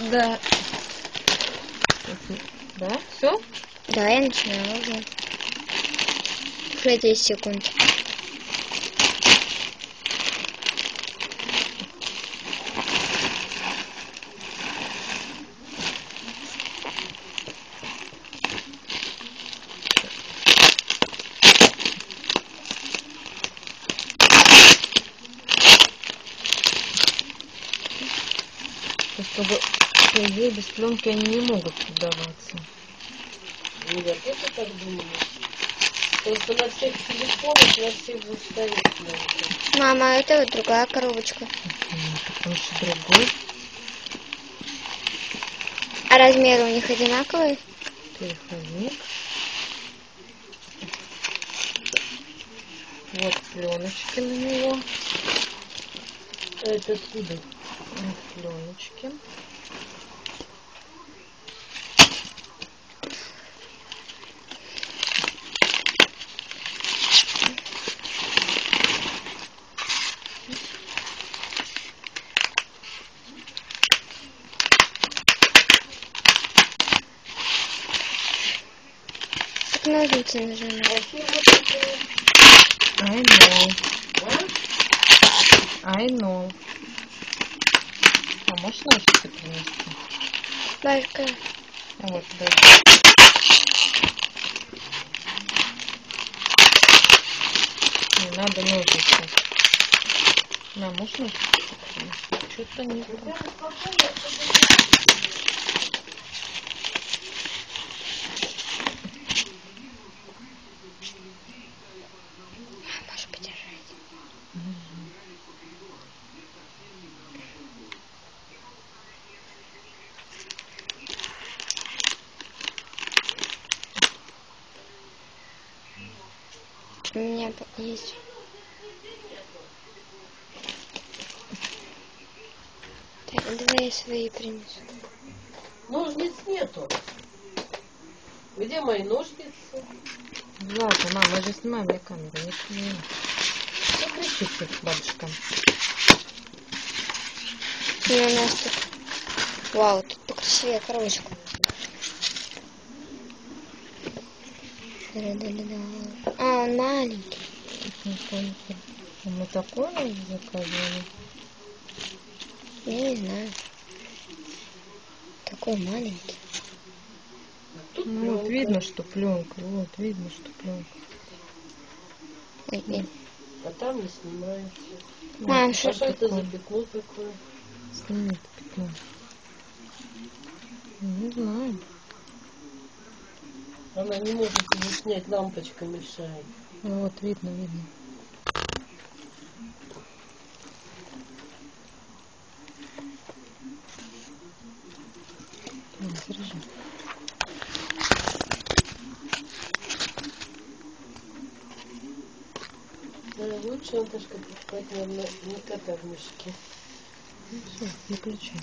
Да. Да, все? Да, я начинаю уже. Уже 10 секунд. Чтобы по идее без пленки они не могут поддаваться. Ну, я тоже так думаю. Просто на всех телефонах, на всех же стоит пленка. Мама, это вот другая коробочка. Потому что другой. А размеры у них одинаковые? Переходник. Вот пленочки на него. А это откуда? Пленочки. Так ножницы нажимаю. I know. I know. А можешь ножницы принести? Башка. А вот, дай. Не надо ножницы. На, можешь ножницы принести? Что-то не так. Можешь подержать. У меня есть. Так, давай я свои принесу. Ножниц нету. Где мои ножницы? Ладно, мама, мы же снимаем на камеру. Не кричите, бабушка. И у нас тут... Вау, тут покрасивее коробочку. Да-да-да-да. А, он маленький. Мы такой заказывали? Я не знаю. Такой маленький. Ну вот видно, что пленка. Вот видно, что пленка. Ой. А там не снимается. Мам, А что это за пятно такое? Сними это пятно. Не знаю. Она не может его снять, лампочка мешает. Вот, видно, видно. Держи. Лучше, Наташка, покупать, наверное, не кота в мешке. Все, выключай.